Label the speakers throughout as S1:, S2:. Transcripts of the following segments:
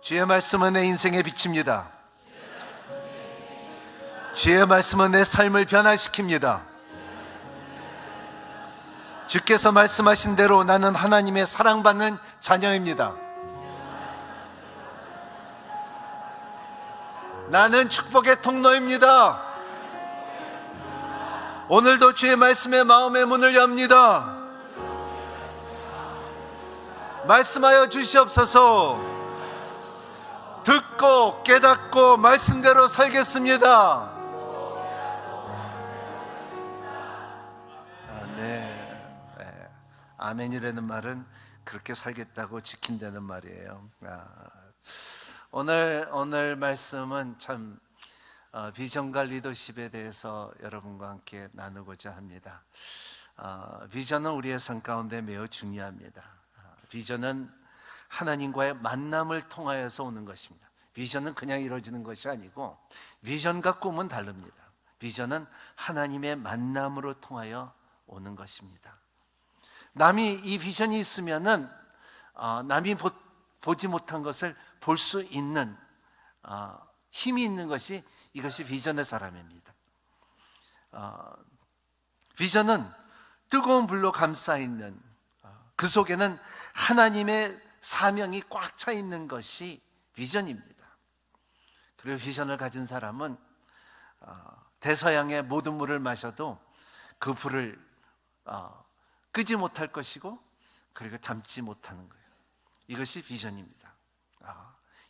S1: 주의 말씀은 내 인생의 빛입니다. 주의 말씀은 내 삶을 변화시킵니다. 주께서 말씀하신 대로 나는 하나님의 사랑받는 자녀입니다. 나는 축복의 통로입니다. 오늘도 주의 말씀에 마음의 문을 엽니다. 말씀하여 주시옵소서. 듣고 깨닫고 말씀대로 살겠습니다. 아멘. 아멘이라는 말은 그렇게 살겠다고 지킨다는 말이에요. 오늘 말씀은 참 비전과 리더십에 대해서 여러분과 함께 나누고자 합니다. 비전은 우리의 삶 가운데 매우 중요합니다. 비전은 하나님과의 만남을 통하여서 오는 것입니다. 비전은 그냥 이루어지는 것이 아니고 비전과 꿈은 다릅니다. 비전은 하나님의 만남으로 통하여 오는 것입니다. 남이 이 비전이 있으면은 남이 보지 못한 것을 볼 수 있는 힘이 있는 것이 이것이 비전의 사람입니다. 비전은 뜨거운 불로 감싸 있는 그 속에는 하나님의 사명이 꽉 차 있는 것이 비전입니다. 그리고 비전을 가진 사람은 대서양의 모든 물을 마셔도 그 불을 끄지 못할 것이고 그리고 담지 못하는 거예요. 이것이 비전입니다.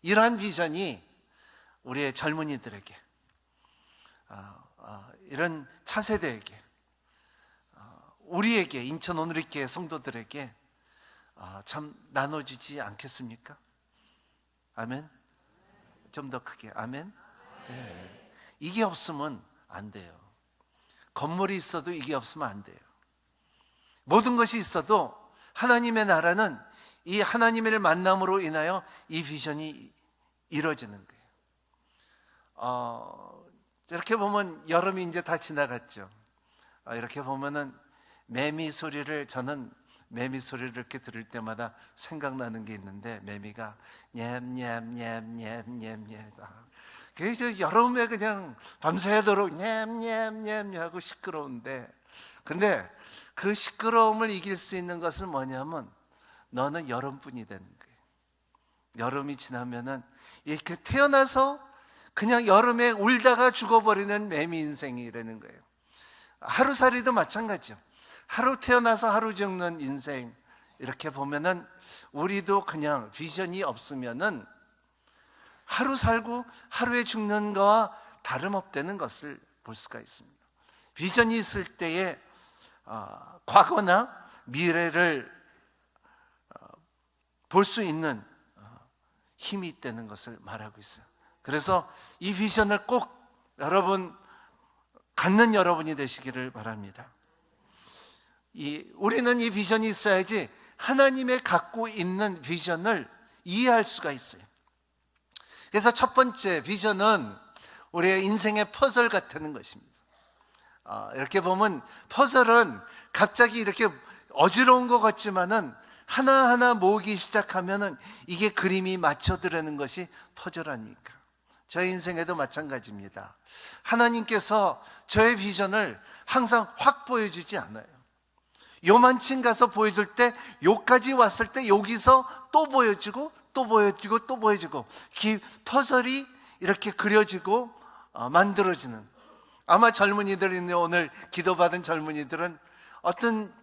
S1: 이러한 비전이 우리의 젊은이들에게 이런 차세대에게 우리에게 인천 오늘리교회 성도들에게 참 나눠주지 않겠습니까? 아멘. 좀 더 크게 아멘. 네. 이게 없으면 안 돼요. 건물이 있어도 이게 없으면 안 돼요. 모든 것이 있어도 하나님의 나라는 이 하나님의 만남으로 인하여 이 비전이 이루어지는 거예요. 이렇게 보면 여름이 이제 다 지나갔죠. 이렇게 보면은 저는 매미 소리를 이렇게 들을 때마다 생각나는 게 있는데, 매미가 냠냠냠냠냠냠. 그게 여름에 그냥 밤새도록 냠냠냠 하고 시끄러운데, 근데 그 시끄러움을 이길 수 있는 것은 뭐냐면 너는 여름뿐이 되는 거예요. 여름이 지나면은 이렇게 태어나서 그냥 여름에 울다가 죽어버리는 매미 인생이라는 거예요. 하루살이도 마찬가지죠. 하루 태어나서 하루 죽는 인생. 이렇게 보면은 우리도 그냥 비전이 없으면은 하루 살고 하루에 죽는 거와 다름없다는 것을 볼 수가 있습니다. 비전이 있을 때에 과거나 미래를 볼 수 있는 힘이 있다는 것을 말하고 있어요. 그래서 이 비전을 꼭 갖는 여러분이 되시기를 바랍니다. 우리는 이 비전이 있어야지 하나님의 갖고 있는 비전을 이해할 수가 있어요. 그래서 첫 번째 비전은 우리의 인생의 퍼즐 같다는 것입니다. 이렇게 보면 퍼즐은 갑자기 이렇게 어지러운 것 같지만은 하나하나 모으기 시작하면은 이게 그림이 맞춰들어가는 것이 퍼즐 아닙니까? 저의 인생에도 마찬가지입니다. 하나님께서 저의 비전을 항상 확 보여주지 않아요. 요만큼 가서 보여줄 때, 요까지 왔을 때 여기서 또 보여주고 또 보여주고 또 보여주고, 퍼즐이 이렇게 그려지고 만들어지는. 아마 젊은이들이 오늘 기도받은 젊은이들은 어떤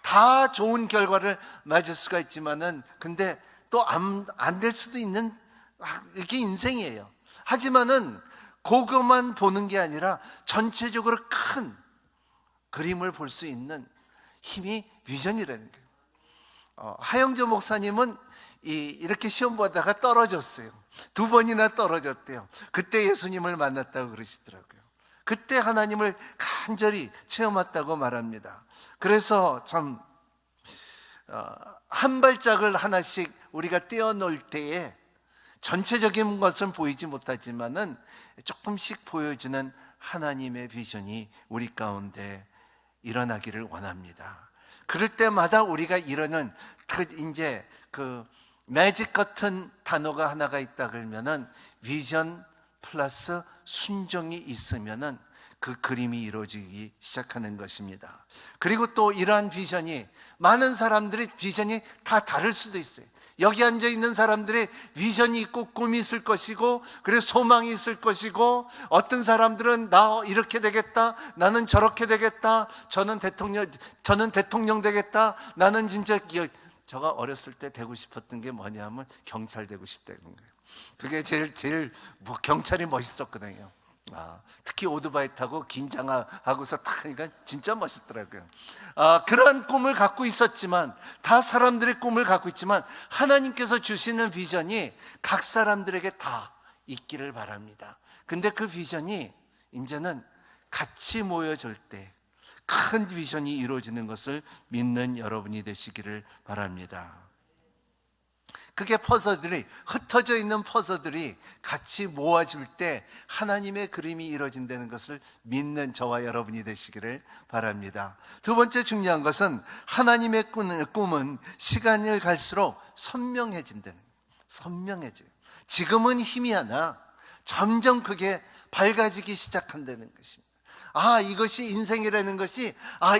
S1: 다 좋은 결과를 맞을 수가 있지만은, 근데 또 안 될 수도 있는, 이게 인생이에요. 하지만은 그것만 보는 게 아니라 전체적으로 큰 그림을 볼 수 있는 힘이 비전이라는 거예요. 하영조 목사님은 이렇게 시험 보다가 떨어졌어요. 2번이나 떨어졌대요. 그때 예수님을 만났다고 그러시더라고요. 그때 하나님을 간절히 체험했다고 말합니다. 그래서 참 한 발짝을 하나씩 우리가 떼어놓을 때에 전체적인 것은 보이지 못하지만은 조금씩 보여주는 하나님의 비전이 우리 가운데 일어나기를 원합니다. 그럴 때마다 우리가 이러는 매직 같은 단어가 하나가 있다 그러면은 비전 플러스 순종이 있으면은 그 그림이 이루어지기 시작하는 것입니다. 그리고 또 이러한 비전이, 많은 사람들의 비전이 다 다를 수도 있어요. 여기 앉아 있는 사람들의 비전이 있고 꿈이 있을 것이고, 그리고 소망이 있을 것이고, 어떤 사람들은 나 이렇게 되겠다, 나는 저렇게 되겠다, 저는 대통령 되겠다, 나는 진짜 제가 어렸을 때 되고 싶었던 게 뭐냐면 경찰 되고 싶다는 거예요. 그게 제일 경찰이 멋있었거든요. 특히 오토바이 타고 긴장하고서 탁 하니까 진짜 멋있더라고요. 그런 꿈을 갖고 있었지만, 다 사람들의 꿈을 갖고 있지만 하나님께서 주시는 비전이 각 사람들에게 다 있기를 바랍니다. 근데 그 비전이 이제는 같이 모여질 때 큰 비전이 이루어지는 것을 믿는 여러분이 되시기를 바랍니다. 그게 퍼즐들이, 흩어져 있는 퍼즐들이 같이 모아줄 때 하나님의 그림이 이루어진다는 것을 믿는 저와 여러분이 되시기를 바랍니다. 두 번째 중요한 것은 하나님의 꿈은 시간이 갈수록 선명해진다는 거예요. 선명해져요. 지금은 희미하나 점점 그게 밝아지기 시작한다는 것입니다. 이것이 인생이라는 것이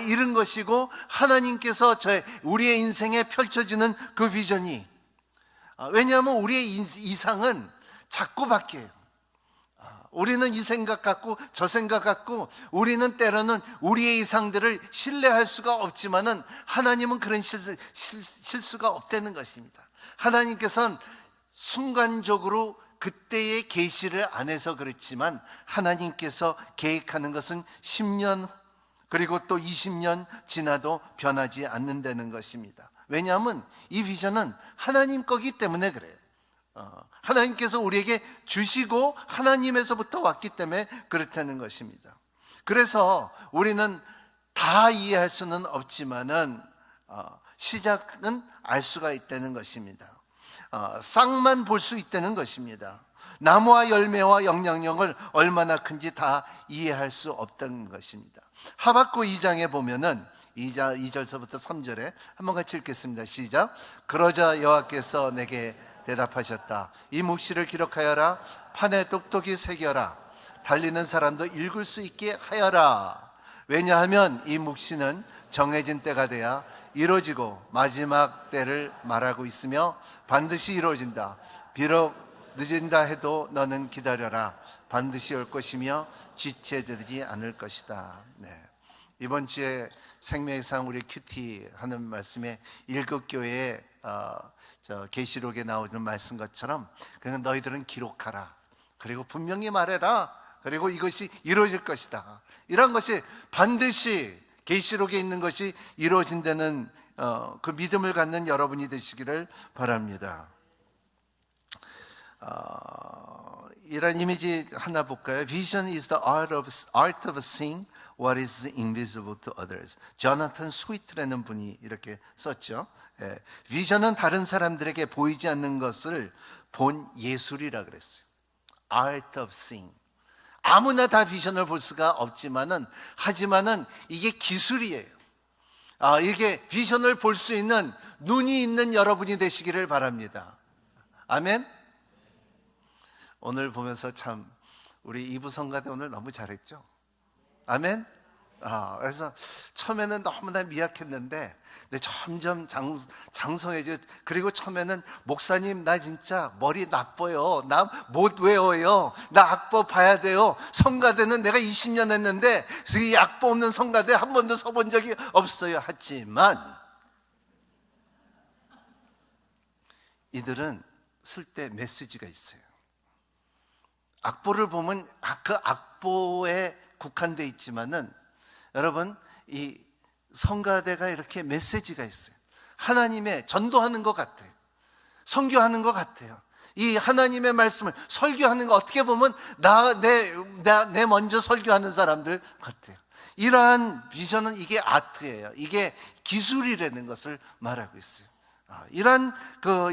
S1: 이런 것이고, 하나님께서 우리의 인생에 펼쳐주는 그 비전이, 왜냐하면 우리의 이상은 자꾸 바뀌어요. 우리는 이 생각 갖고 저 생각 갖고, 우리는 때로는 우리의 이상들을 신뢰할 수가 없지만은 하나님은 그런 실수가 없다는 것입니다. 하나님께서는 순간적으로 그때의 계시를 안 해서 그렇지만, 하나님께서 계획하는 것은 10년 그리고 또 20년 지나도 변하지 않는다는 것입니다. 왜냐하면 이 비전은 하나님 거기 때문에 그래요. 하나님께서 우리에게 주시고 하나님에서부터 왔기 때문에 그렇다는 것입니다. 그래서 우리는 다 이해할 수는 없지만은 시작은 알 수가 있다는 것입니다. 싹만 볼 수 있다는 것입니다. 나무와 열매와 영향력을 얼마나 큰지 다 이해할 수 없다는 것입니다. 하박국 2장에 보면은 2절서부터 3절에 한번 같이 읽겠습니다. 시작. 그러자 여호와께서 내게 대답하셨다. 이 묵시를 기록하여라. 판에 똑똑히 새겨라. 달리는 사람도 읽을 수 있게 하여라. 왜냐하면 이 묵시는 정해진 때가 돼야 이루어지고 마지막 때를 말하고 있으며 반드시 이루어진다. 비록 늦은다 해도 너는 기다려라. 반드시 올 것이며 지체되지 않을 것이다. 이번 주에 생명의 상 우리 큐티 하는 말씀에 일곱교회에 계시록에 나오는 말씀 것처럼, 그냥 너희들은 기록하라. 그리고 분명히 말해라. 그리고 이것이 이루어질 것이다. 이런 것이 반드시 계시록에 있는 것이 이루어진다는 그 믿음을 갖는 여러분이 되시기를 바랍니다. 이런 이미지 하나 볼까요? Vision is the art of seeing what is invisible to others. 조나탄 스위트라는 분이 이렇게 썼죠. 비전은 다른 사람들에게 보이지 않는 것을 본 예술이라 그랬어요. Art of seeing. 아무나 다 비전을 볼 수가 없지만은, 하지만은 이게 기술이에요. 이게 비전을 볼 수 있는 눈이 있는 여러분이 되시기를 바랍니다. 아멘. 오늘 보면서 참 우리 이부 성가대 오늘 너무 잘했죠. 아멘. 그래서 처음에는 너무나 미약했는데 점점 장성해져. 그리고 처음에는 목사님 나 진짜 머리 나빠요. 나 못 외워요. 나 악보 봐야 돼요. 성가대는 내가 20년 했는데 이 악보 없는 성가대 한 번도 서본 적이 없어요. 하지만 이들은 쓸 때 메시지가 있어요. 악보를 보면 그 악보에 국한되어 있지만은, 여러분 이 성가대가 이렇게 메시지가 있어요. 하나님의 전도하는 것 같아요. 선교하는 것 같아요. 이 하나님의 말씀을 설교하는 거, 어떻게 보면 내 먼저 설교하는 사람들 같아요. 이러한 비전은 이게 아트예요. 이게 기술이라는 것을 말하고 있어요. 이러한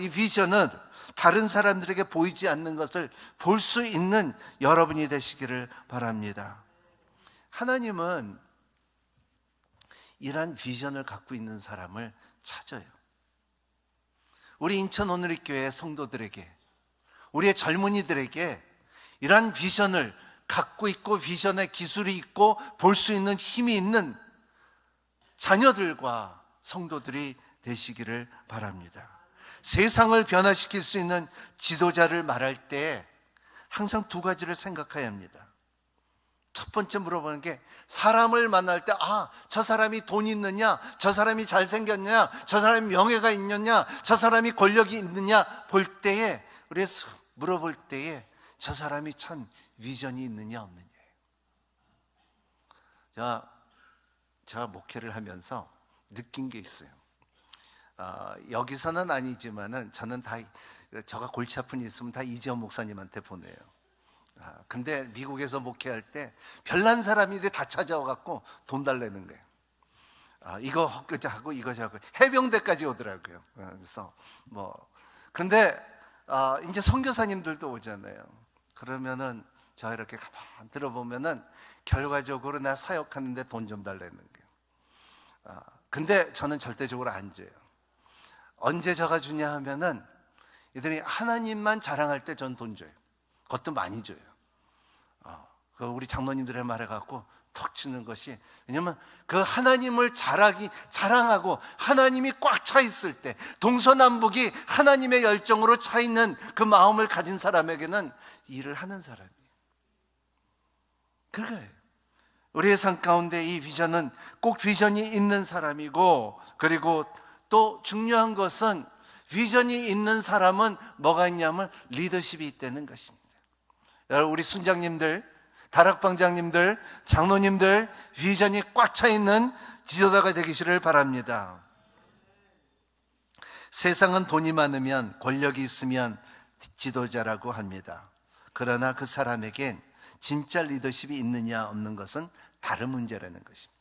S1: 이 비전은 다른 사람들에게 보이지 않는 것을 볼 수 있는 여러분이 되시기를 바랍니다. 하나님은 이러한 비전을 갖고 있는 사람을 찾아요. 우리 인천 오누리교회 성도들에게, 우리의 젊은이들에게 이러한 비전을 갖고 있고 비전의 기술이 있고 볼 수 있는 힘이 있는 자녀들과 성도들이 되시기를 바랍니다. 세상을 변화시킬 수 있는 지도자를 말할 때 항상 두 가지를 생각해야 합니다. 첫 번째 물어보는 게, 사람을 만날 때 저 사람이 돈이 있느냐, 저 사람이 잘생겼냐, 저 사람이 명예가 있느냐, 저 사람이 권력이 있느냐 볼 때에, 우리가 물어볼 때에 저 사람이 참 비전이 있느냐 없느냐. 제가 목회를 하면서 느낀 게 있어요. 여기서는 아니지만은 저는 저가 골치 아픈 일 있으면 다 이재원 목사님한테 보내요. 근데 미국에서 목회할 때 별난 사람인데 다 찾아와 갖고 돈 달라는 거예요. 이거 하고 이거 하고 해병대까지 오더라고요. 그래서 근데 이제 선교사님들도 오잖아요. 그러면은 저 이렇게 가만 들어보면은 결과적으로 나 사역하는데 돈 좀 달라는 거예요. 근데 저는 절대적으로 안 줘요. 언제 저가 주냐 하면은 이들이 하나님만 자랑할 때 전 돈 줘요. 그것도 많이 줘요. 우리 장로님들의 말해 갖고 턱 주는 것이, 왜냐면 그 하나님을 자랑하고 하나님이 꽉 차 있을 때, 동서남북이 하나님의 열정으로 차 있는 그 마음을 가진 사람에게는 일을 하는 사람이에요. 그거예요. 우리의 삶 가운데 이 비전은 꼭 비전이 있는 사람이고, 그리고 또 중요한 것은 비전이 있는 사람은 뭐가 있냐면 리더십이 있다는 것입니다. 여러분, 우리 순장님들, 다락방장님들, 장로님들, 비전이 꽉 차 있는 지도자가 되기를 바랍니다. 세상은 돈이 많으면, 권력이 있으면 지도자라고 합니다. 그러나 그 사람에겐 진짜 리더십이 있느냐 없는 것은 다른 문제라는 것입니다.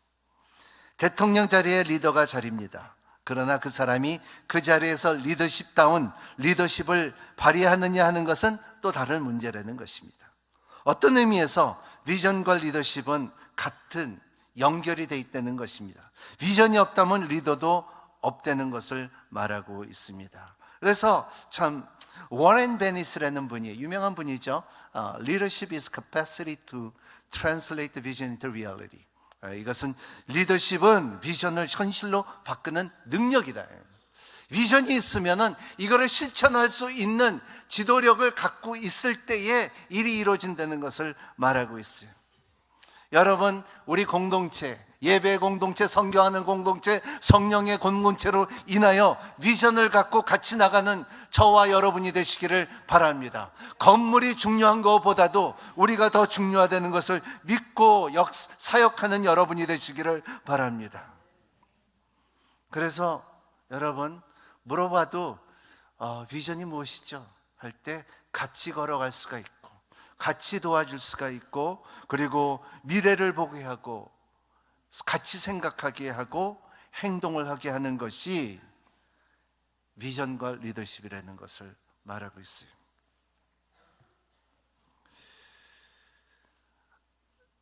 S1: 대통령 자리에 리더가 자리입니다. 그러나 그 사람이 그 자리에서 리더십다운 리더십을 발휘하느냐 하는 것은 또 다른 문제라는 것입니다. 어떤 의미에서 비전과 리더십은 같은 연결이 돼 있다는 것입니다. 비전이 없다면 리더도 없다는 것을 말하고 있습니다. 그래서 참 워렌 베니스라는 분이, 유명한 분이죠. Leadership is capacity to translate vision into reality. 이것은, 리더십은 비전을 현실로 바꾸는 능력이다. 비전이 있으면은 이거를 실천할 수 있는 지도력을 갖고 있을 때에 일이 이루어진다는 것을 말하고 있어요. 여러분, 우리 공동체, 예배 공동체, 선교하는 공동체, 성령의 공동체로 인하여 비전을 갖고 같이 나가는 저와 여러분이 되시기를 바랍니다. 건물이 중요한 것보다도 우리가 더 중요하다는 것을 믿고 사역하는 여러분이 되시기를 바랍니다. 그래서 여러분, 물어봐도 비전이 무엇이죠? 할 때 같이 걸어갈 수가 있고, 같이 도와줄 수가 있고, 그리고 미래를 보게 하고 같이 생각하게 하고 행동을 하게 하는 것이 비전과 리더십이라는 것을 말하고 있어요.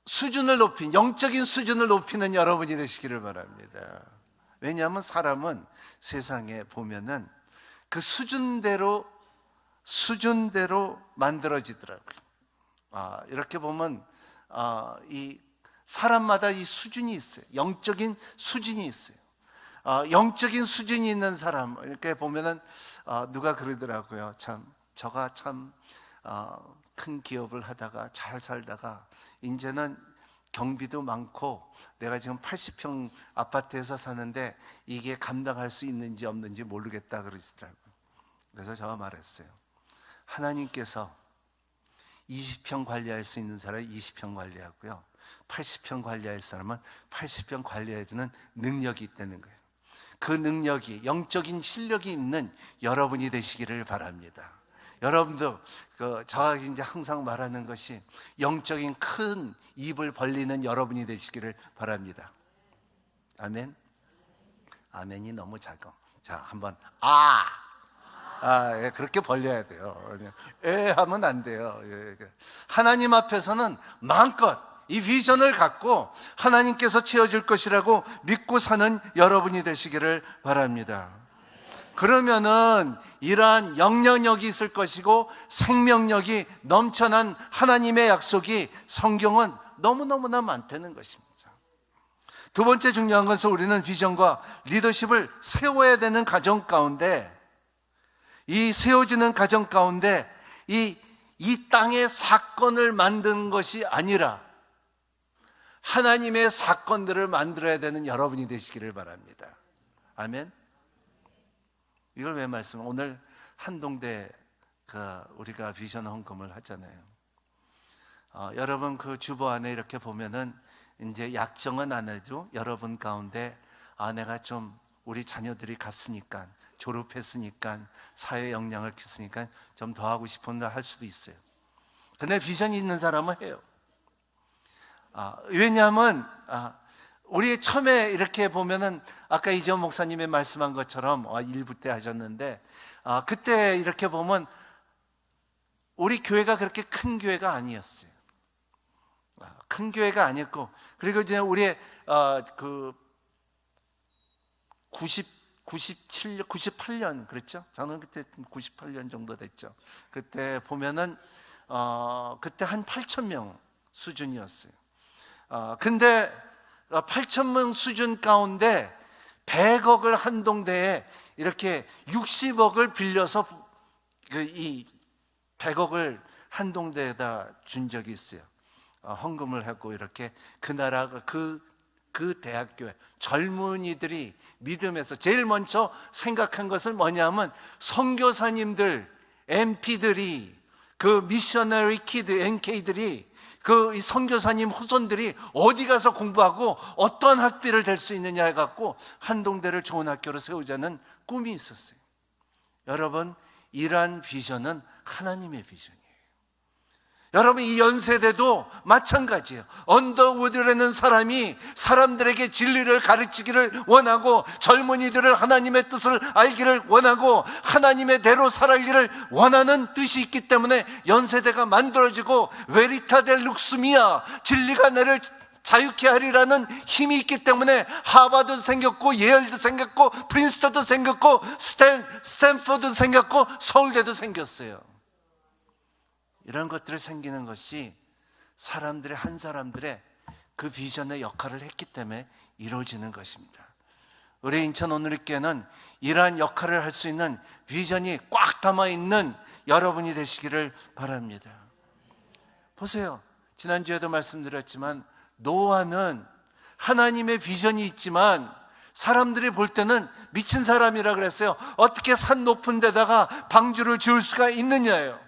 S1: 수준을 높인, 영적인 수준을 높이는 여러분이 되시기를 바랍니다. 왜냐하면 사람은 세상에 보면은 그 수준대로 만들어지더라고요. 이렇게 보면 이 사람마다 이 수준이 있어요. 영적인 수준이 있어요. 영적인 수준이 있는 사람, 이렇게 보면은 누가 그러더라고요. 저가 참 큰 기업을 하다가 잘 살다가 이제는 경비도 많고 내가 지금 80평 아파트에서 사는데 이게 감당할 수 있는지 없는지 모르겠다 그러시더라고요. 그래서 제가 말했어요. 하나님께서 20평 관리할 수 있는 사람은 20평 관리하고요, 80평 관리할 사람은 80평 관리해주는 능력이 있다는 거예요. 그 능력이, 영적인 실력이 있는 여러분이 되시기를 바랍니다. 여러분도 저가 이제 항상 말하는 것이, 영적인 큰 입을 벌리는 여러분이 되시기를 바랍니다. 아멘. 아멘이 너무 작아. 자, 한번 그렇게 벌려야 돼요. 하면 안 돼요. 하나님 앞에서는 마음껏 이 비전을 갖고 하나님께서 채워줄 것이라고 믿고 사는 여러분이 되시기를 바랍니다. 그러면은 이러한 영향력이 있을 것이고 생명력이 넘쳐난 하나님의 약속이 성경은 너무너무나 많다는 것입니다. 두 번째 중요한 것은 우리는 비전과 리더십을 세워야 되는 가정 가운데, 이 세워지는 가정 가운데 이 땅의 사건을 만드는 것이 아니라 하나님의 사건들을 만들어야 되는 여러분이 되시기를 바랍니다. 아멘. 이걸 왜 말씀을, 오늘 한동대 우리가 비전 헌금을 하잖아요. 여러분 그 주보 안에 이렇게 보면은 이제 약정은 안 해도 여러분 가운데 내가 좀 우리 자녀들이 갔으니까, 졸업했으니까, 사회 역량을 키우니까 좀 더 하고 싶은데 할 수도 있어요. 근데 비전이 있는 사람은 해요. 왜냐하면 우리 처음에 이렇게 보면은 아까 이재원 목사님의 말씀한 것처럼 일부 때 하셨는데, 그때 이렇게 보면 우리 교회가 그렇게 큰 교회가 아니었어요. 큰 교회가 아니었고, 그리고 이제 우리의 98년 그랬죠? 저는 그때 98년 정도 됐죠. 그때 보면은 그때 한 8,000명 수준이었어요. 근데 8,000명 수준 가운데 100억을 한동대에 이렇게 60억을 빌려서 이 100억을 한동대에다 준 적이 있어요. 헌금을 하고 이렇게 그 나라가 그 대학교에 젊은이들이 믿음에서 제일 먼저 생각한 것은 뭐냐면 선교사님들, MP들이, 그 미셔너리 키드, NK들이, 이 선교사님 후손들이 어디 가서 공부하고 어떤 학비를 댈 수 있느냐 해갖고 한동대를 좋은 학교로 세우자는 꿈이 있었어요. 여러분, 이러한 비전은 하나님의 비전이에요. 여러분, 이 연세대도 마찬가지예요. 언더우드라는 사람이 사람들에게 진리를 가르치기를 원하고, 젊은이들을 하나님의 뜻을 알기를 원하고, 하나님의 대로 살아가기를 원하는 뜻이 있기 때문에 연세대가 만들어지고, 베리타 델 룩스미아, 진리가 너를 자유케 하리라는 힘이 있기 때문에 하버드도 생겼고, 예일도 생겼고, 프린스턴도 생겼고, 스탠포드도 생겼고, 서울대도 생겼어요. 이런 것들이 생기는 것이 사람들의, 한 사람들의 그 비전의 역할을 했기 때문에 이루어지는 것입니다. 우리 인천 오늘교회는 이러한 역할을 할 수 있는 비전이 꽉 담아있는 여러분이 되시기를 바랍니다. 보세요, 지난주에도 말씀드렸지만 노아는 하나님의 비전이 있지만 사람들이 볼 때는 미친 사람이라 그랬어요. 어떻게 산 높은 데다가 방주를 지을 수가 있느냐예요.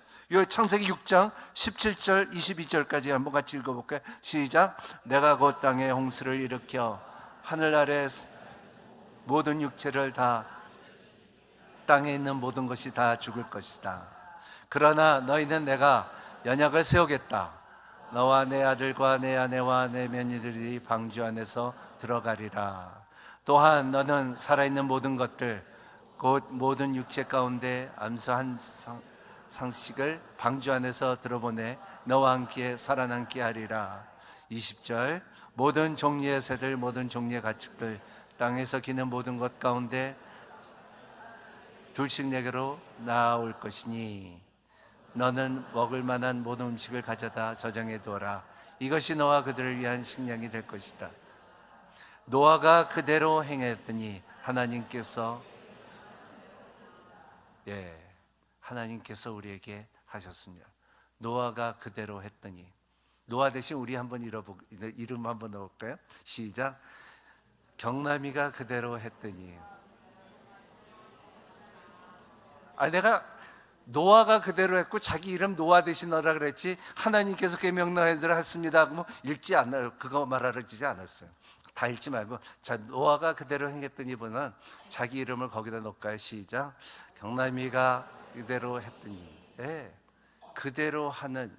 S1: 창세기 6장 17절 22절까지 한번 같이 읽어볼까요? 시작. 내가 곧 땅에 홍수를 일으켜 하늘 아래 모든 육체를 다, 땅에 있는 모든 것이 다 죽을 것이다. 그러나 너희는 내가 연약을 세우겠다. 너와 내 아들과 내 아내와 내 며느리들이 방주 안에서 들어가리라. 또한 너는 살아있는 모든 것들 곧 모든 육체 가운데 암소 한 상씩을 방주 안에서 들어보내 너와 함께 살아남게 하리라. 20절. 모든 종류의 새들, 모든 종류의 가축들, 땅에서 기는 모든 것 가운데 둘씩 내게로 나올 것이니 너는 먹을 만한 모든 음식을 가져다 저장해 두어라. 이것이 너와 그들을 위한 식량이 될 것이다. 노아가 그대로 행했더니 하나님께서 하나님께서 우리에게 하셨습니다. 노아가 그대로 했더니. 노아 대신 우리 한번 이름 한번 넣을까요? 시작. 경남이가 그대로 했더니. 내가 노아가 그대로 했고 자기 이름 노아 대신 넣으라 그랬지, 하나님께서 그 명령대로 했습니다 그러면 읽지 않아요. 그거 말하지 않았어요. 다 읽지 말고, 자, 노아가 그대로 행했더니 보면 자기 이름을 거기다 넣을까요? 시작. 경남이가 그대로 했더니. 그대로 하는,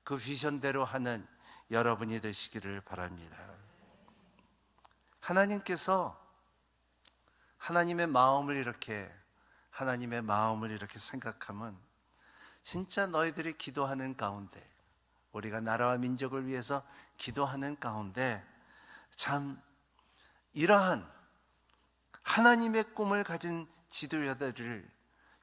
S1: 그 비전대로 하는 여러분이 되시기를 바랍니다. 하나님께서 하나님의 마음을 이렇게 생각하면 진짜 너희들이 기도하는 가운데, 우리가 나라와 민족을 위해서 기도하는 가운데 참 이러한 하나님의 꿈을 가진 지도자들을,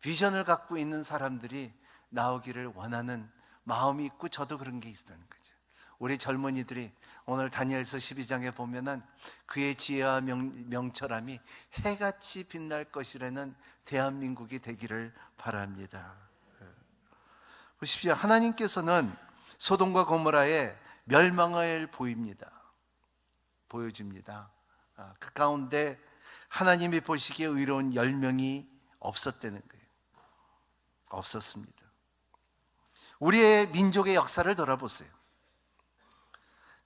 S1: 비전을 갖고 있는 사람들이 나오기를 원하는 마음이 있고, 저도 그런 게 있다는 거죠. 우리 젊은이들이 오늘 다니엘서 12장에 보면은 그의 지혜와 명철함이 해같이 빛날 것이라는 대한민국이 되기를 바랍니다. 보십시오. 하나님께서는 소돔과 고모라의 멸망을 보여줍니다. 그 가운데 하나님이 보시기에 의로운 10명이 없었다는 거예요. 없었습니다. 우리의 민족의 역사를 돌아보세요.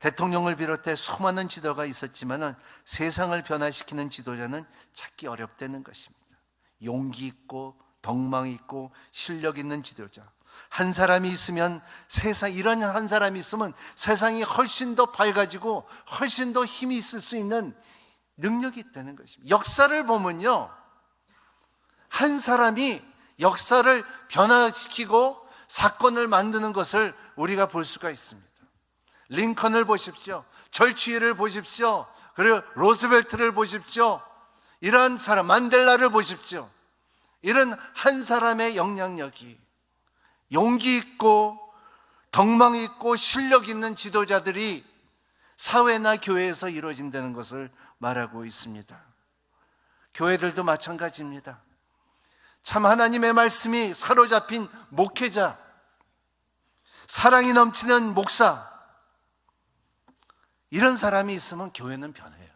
S1: 대통령을 비롯해 수많은 지도가 있었지만 세상을 변화시키는 지도자는 찾기 어렵다는 것입니다. 용기 있고 덕망 있고 실력 있는 지도자, 한 사람이 있으면 이런 한 사람이 있으면 세상이 훨씬 더 밝아지고 훨씬 더 힘이 있을 수 있는 능력이 있다는 것입니다. 역사를 보면요, 한 사람이 역사를 변화시키고 사건을 만드는 것을 우리가 볼 수가 있습니다. 링컨을 보십시오. 절취를 보십시오. 그리고 로즈벨트를 보십시오. 이런 사람, 만델라를 보십시오. 이런 한 사람의 영향력이, 용기 있고 덕망 있고 실력 있는 지도자들이 사회나 교회에서 이루어진다는 것을 말하고 있습니다. 교회들도 마찬가지입니다. 참 하나님의 말씀이 사로잡힌 목회자, 사랑이 넘치는 목사, 이런 사람이 있으면 교회는 변해요.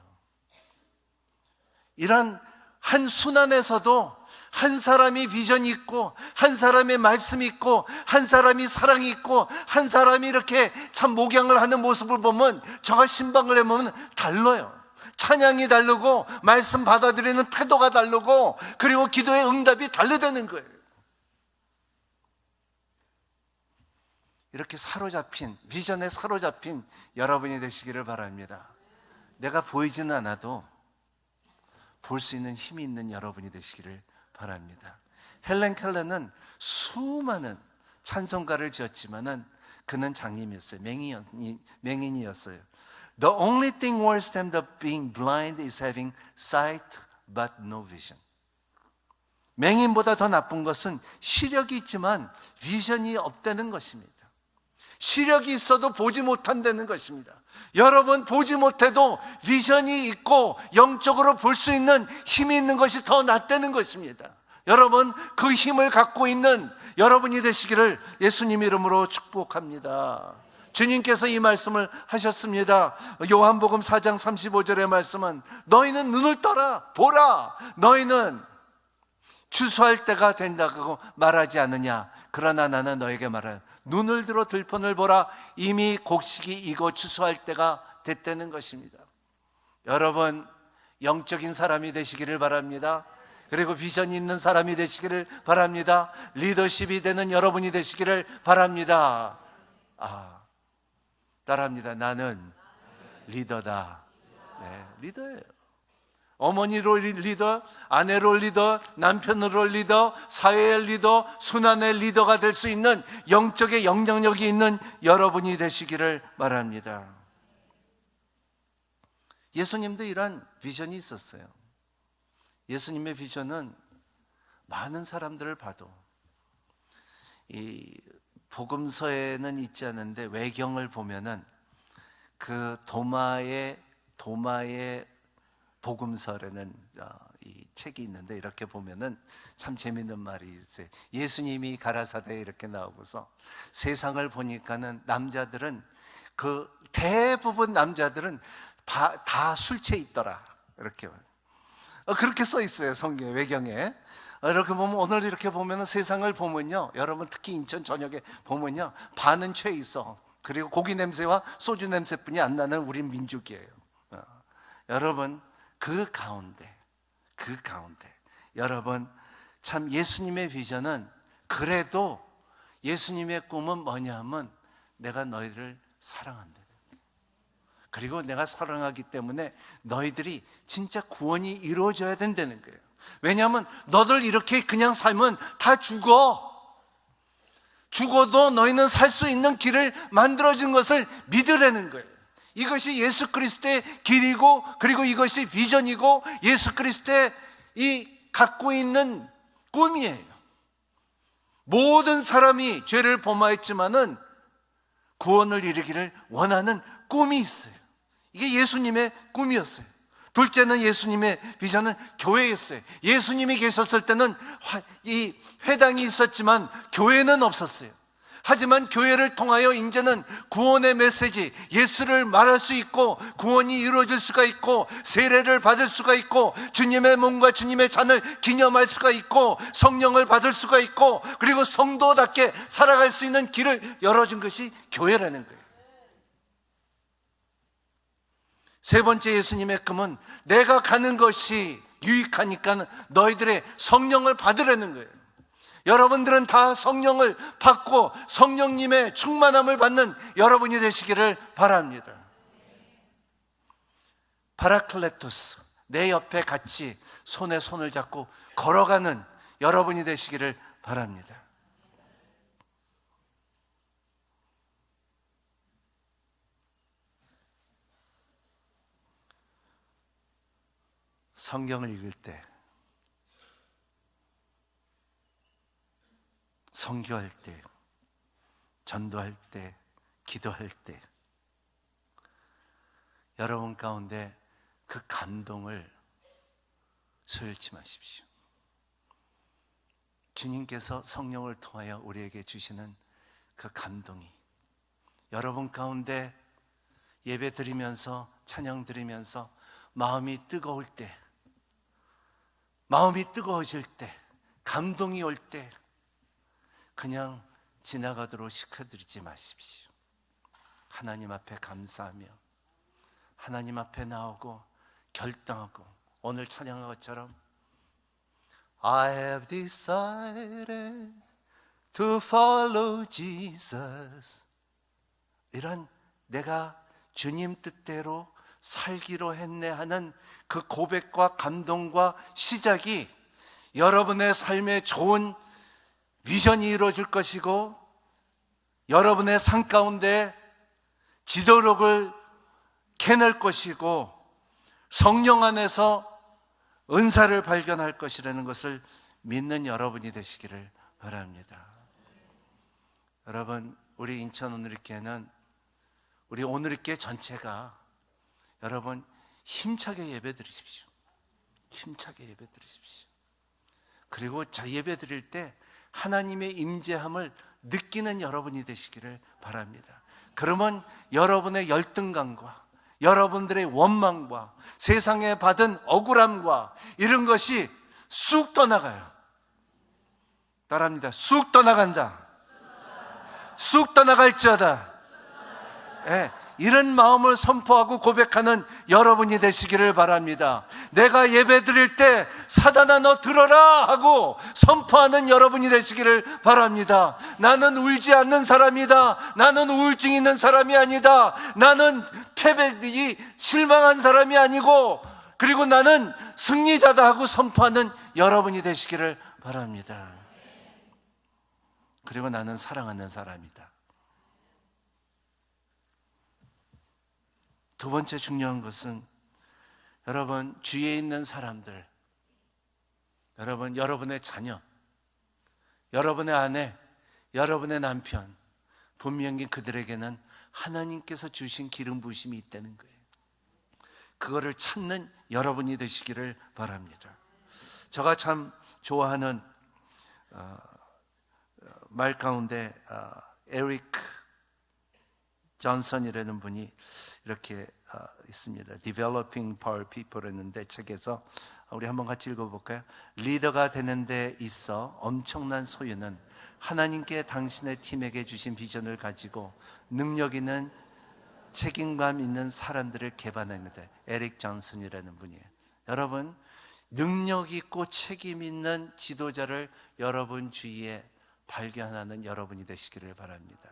S1: 이런 한 순환에서도 한 사람이 비전이 있고, 한 사람의 말씀이 있고, 한 사람이 사랑이 있고, 한 사람이 이렇게 참 목양을 하는 모습을 보면, 저가 신방을 해보면 달라요. 찬양이 다르고, 말씀 받아들이는 태도가 다르고, 그리고 기도의 응답이 다르다는 거예요. 이렇게 비전에 사로잡힌 여러분이 되시기를 바랍니다. 내가 보이지는 않아도 볼 수 있는 힘이 있는 여러분이 되시기를 바랍니다. 헬렌 켈러는 수많은 찬송가를 지었지만은 그는 장님이었어요. 맹인이었어요. The only thing worse than being blind is having sight but no vision. 맹인보다 더 나쁜 것은 시력이 있지만 비전이 없다는 것입니다. 시력이 있어도 보지 못한다는 것입니다. 여러분, 보지 못해도 비전이 있고 영적으로 볼 수 있는 힘이 있는 것이 더 낫다는 것입니다. 여러분, 그 힘을 갖고 있는 여러분이 되시기를 예수님 이름으로 축복합니다. 주님께서 이 말씀을 하셨습니다. 요한복음 4장 35절의 말씀은 너희는 눈을 떠라 보라, 너희는 추수할 때가 된다고 말하지 않느냐. 그러나 나는 너에게 말하는, 눈을 들어 들판을 보라, 이미 곡식이 익어 추수할 때가 됐다는 것입니다. 여러분, 영적인 사람이 되시기를 바랍니다. 그리고 비전이 있는 사람이 되시기를 바랍니다. 리더십이 되는 여러분이 되시기를 바랍니다. 따라합니다. 나는 리더다. 네, 리더예요. 어머니로 리더, 아내로 리더, 남편으로 리더, 사회의 리더, 순환의 리더가 될 수 있는 영적의 영향력이 있는 여러분이 되시기를 바랍니다. 예수님도 이런 비전이 있었어요. 예수님의 비전은 많은 사람들을 봐도, 이 복음서에는 있지 않은데 외경을 보면은 그 도마의 복음서라는 이 책이 있는데, 이렇게 보면은 참 재밌는 말이 있어요. 예수님이 가라사대에 이렇게 나오고서 세상을 보니까는 남자들은, 그 대부분 남자들은 다 술 취해 있더라, 이렇게 그렇게 써 있어요, 성경 외경에. 이렇게 보면, 오늘 이렇게 보면은 세상을 보면요, 여러분 특히 인천 저녁에 보면요, 반은 취해 있어. 그리고 고기 냄새와 소주 냄새뿐이 안 나는 우리 민족이에요. 여러분, 그 가운데 여러분, 참 예수님의 비전은, 그래도 예수님의 꿈은 뭐냐 하면 내가 너희를 사랑한다. 그리고 내가 사랑하기 때문에 너희들이 진짜 구원이 이루어져야 된다는 거예요. 왜냐하면 너들 이렇게 그냥 살면 다 죽어도 너희는 살 수 있는 길을 만들어준 것을 믿으라는 거예요. 이것이 예수 그리스도의 길이고, 그리고 이것이 비전이고, 예수 그리스도의 이 갖고 있는 꿈이에요. 모든 사람이 죄를 범하였지만은 구원을 이루기를 원하는 꿈이 있어요. 이게 예수님의 꿈이었어요. 둘째는 예수님의 비전은 교회였어요. 예수님이 계셨을 때는 이 회당이 있었지만 교회는 없었어요. 하지만 교회를 통하여 이제는 구원의 메시지, 예수를 말할 수 있고 구원이 이루어질 수가 있고 세례를 받을 수가 있고 주님의 몸과 주님의 잔을 기념할 수가 있고 성령을 받을 수가 있고 그리고 성도답게 살아갈 수 있는 길을 열어준 것이 교회라는 거예요. 세 번째 예수님의 꿈은 내가 가는 것이 유익하니까 너희들의 성령을 받으라는 거예요. 여러분들은 다 성령을 받고 성령님의 충만함을 받는 여러분이 되시기를 바랍니다. 파라클레토스, 내 옆에 같이 손에 손을 잡고 걸어가는 여러분이 되시기를 바랍니다. 성경을 읽을 때, 선교할 때, 전도할 때, 기도할 때 여러분 가운데 그 감동을 소홀치 마십시오. 주님께서 성령을 통하여 우리에게 주시는 그 감동이 여러분 가운데 예배 드리면서 찬양 드리면서 마음이 뜨거울 때, 마음이 뜨거워질 때, 감동이 올 때 그냥 지나가도록 시켜드리지 마십시오. 하나님 앞에 감사하며 하나님 앞에 나오고 결단하고 오늘 찬양한 것처럼 I have decided to follow Jesus, 이런 내가 주님 뜻대로 살기로 했네 하는 그 고백과 감동과 시작이 여러분의 삶에 좋은 비전이 이루어질 것이고 여러분의 삶 가운데 지도력을 캐낼 것이고 성령 안에서 은사를 발견할 것이라는 것을 믿는 여러분이 되시기를 바랍니다. 여러분, 우리 인천 오늘리교회는 우리 오늘리교회 전체가 여러분 힘차게 예배 드리십시오. 힘차게 예배 드리십시오. 그리고 저 예배 드릴 때 하나님의 임재함을 느끼는 여러분이 되시기를 바랍니다. 그러면 여러분의 열등감과 여러분들의 원망과 세상에 받은 억울함과 이런 것이 쑥 떠나가요. 따라합니다. 쑥 떠나간다. 쑥 떠나갈지어다. 네, 이런 마음을 선포하고 고백하는 여러분이 되시기를 바랍니다. 내가 예배 드릴 때 사단아 너 들어라 하고 선포하는 여러분이 되시기를 바랍니다. 나는 울지 않는 사람이다. 나는 우울증 있는 사람이 아니다. 나는 패배이 실망한 사람이 아니고 그리고 나는 승리자다 하고 선포하는 여러분이 되시기를 바랍니다. 그리고 나는 사랑하는 사람이다. 두 번째 중요한 것은 여러분 주위에 있는 사람들, 여러분, 여러분의 자녀, 여러분의 아내, 여러분의 남편, 분명히 그들에게는 하나님께서 주신 기름 부으심이 있다는 거예요. 그거를 찾는 여러분이 되시기를 바랍니다. 제가 참 좋아하는 말 가운데 에릭 존슨이라는 분이 이렇게 있습니다. Developing Power People 했는데 책에서 우리 한번 같이 읽어볼까요? 리더가 되는 데 있어 엄청난 소유는 하나님께 당신의 팀에게 주신 비전을 가지고 능력 있는 책임감 있는 사람들을 개발합니다. 에릭 존슨이라는 분이에요. 여러분, 능력 있고 책임 있는 지도자를 여러분 주위에 발견하는 여러분이 되시기를 바랍니다.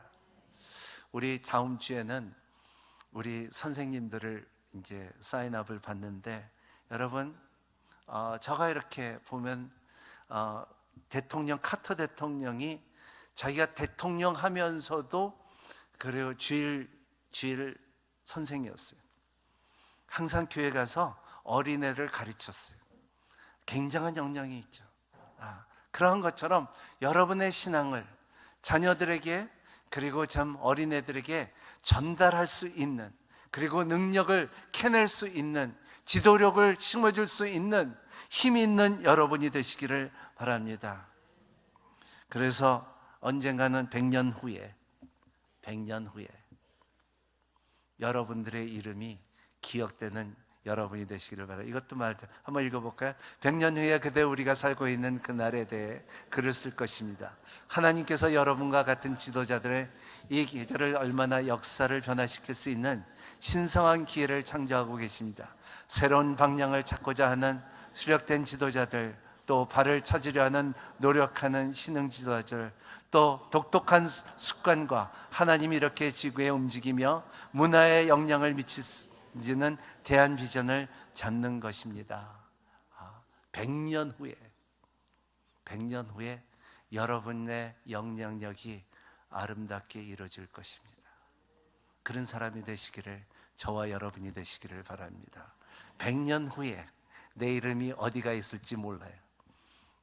S1: 우리 다음 주에는 우리 선생님들을 이제 사인업을 받는데 여러분, 제가 이렇게 보면 대통령 카터 대통령이 자기가 대통령 하면서도 그리고 주일 선생이었어요. 항상 교회 가서 어린애를 가르쳤어요. 굉장한 영향이 있죠. 그런 것처럼 여러분의 신앙을 자녀들에게 그리고 참 어린애들에게 전달할 수 있는, 그리고 능력을 캐낼 수 있는, 지도력을 심어줄 수 있는 힘 있는 여러분이 되시기를 바랍니다. 그래서 언젠가는 100년 후에 여러분들의 이름이 기억되는 여러분이 되시기를 바랍니다. 이것도 말이죠. 한번 읽어볼까요? 100년 후에 그대 우리가 살고 있는 그날에 대해 글을 쓸 것입니다. 하나님께서 여러분과 같은 지도자들의 이 계절을 얼마나 역사를 변화시킬 수 있는 신성한 기회를 창조하고 계십니다. 새로운 방향을 찾고자 하는 수력된 지도자들, 또 발을 찾으려 하는 노력하는 신흥 지도자들, 또 독특한 습관과 하나님이 이렇게 지구에 움직이며 문화에 영향을 미치는 대한 비전을 잡는 것입니다. 100년 후에 여러분의 영향력이 아름답게 이루어질 것입니다. 그런 사람이 되시기를, 저와 여러분이 되시기를 바랍니다. 100년 후에 내 이름이 어디가 있을지 몰라요.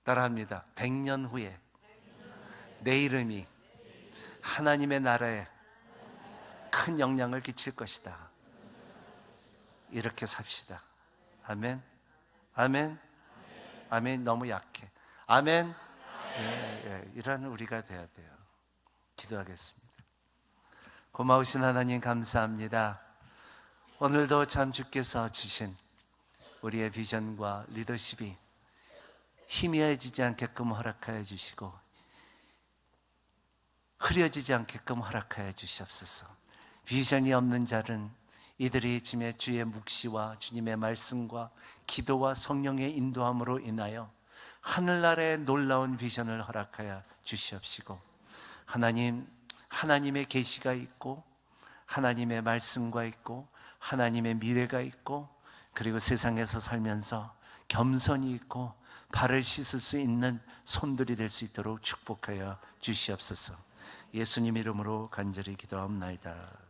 S1: 따라합니다. 100년 후에 내 이름이 하나님의 나라에 큰 영향을 끼칠 것이다. 이렇게 삽시다. 아멘. 아멘. 아멘. 너무 약해. 아멘. 이런 우리가 돼야 돼요. 기도하겠습니다. 고마우신 하나님 감사합니다. 오늘도 참 주께서 주신 우리의 비전과 리더십이 희미해지지 않게끔 허락하여 주시고 흐려지지 않게끔 허락하여 주시옵소서. 비전이 없는 자는 이들이 지금의 주의 묵시와 주님의 말씀과 기도와 성령의 인도함으로 인하여 하늘나라의 놀라운 비전을 허락하여 주시옵시고, 하나님의 계시가 있고 하나님의 말씀과 있고 하나님의 미래가 있고, 그리고 세상에서 살면서 겸손이 있고 발을 씻을 수 있는 손들이 될 수 있도록 축복하여 주시옵소서. 예수님 이름으로 간절히 기도합나이다.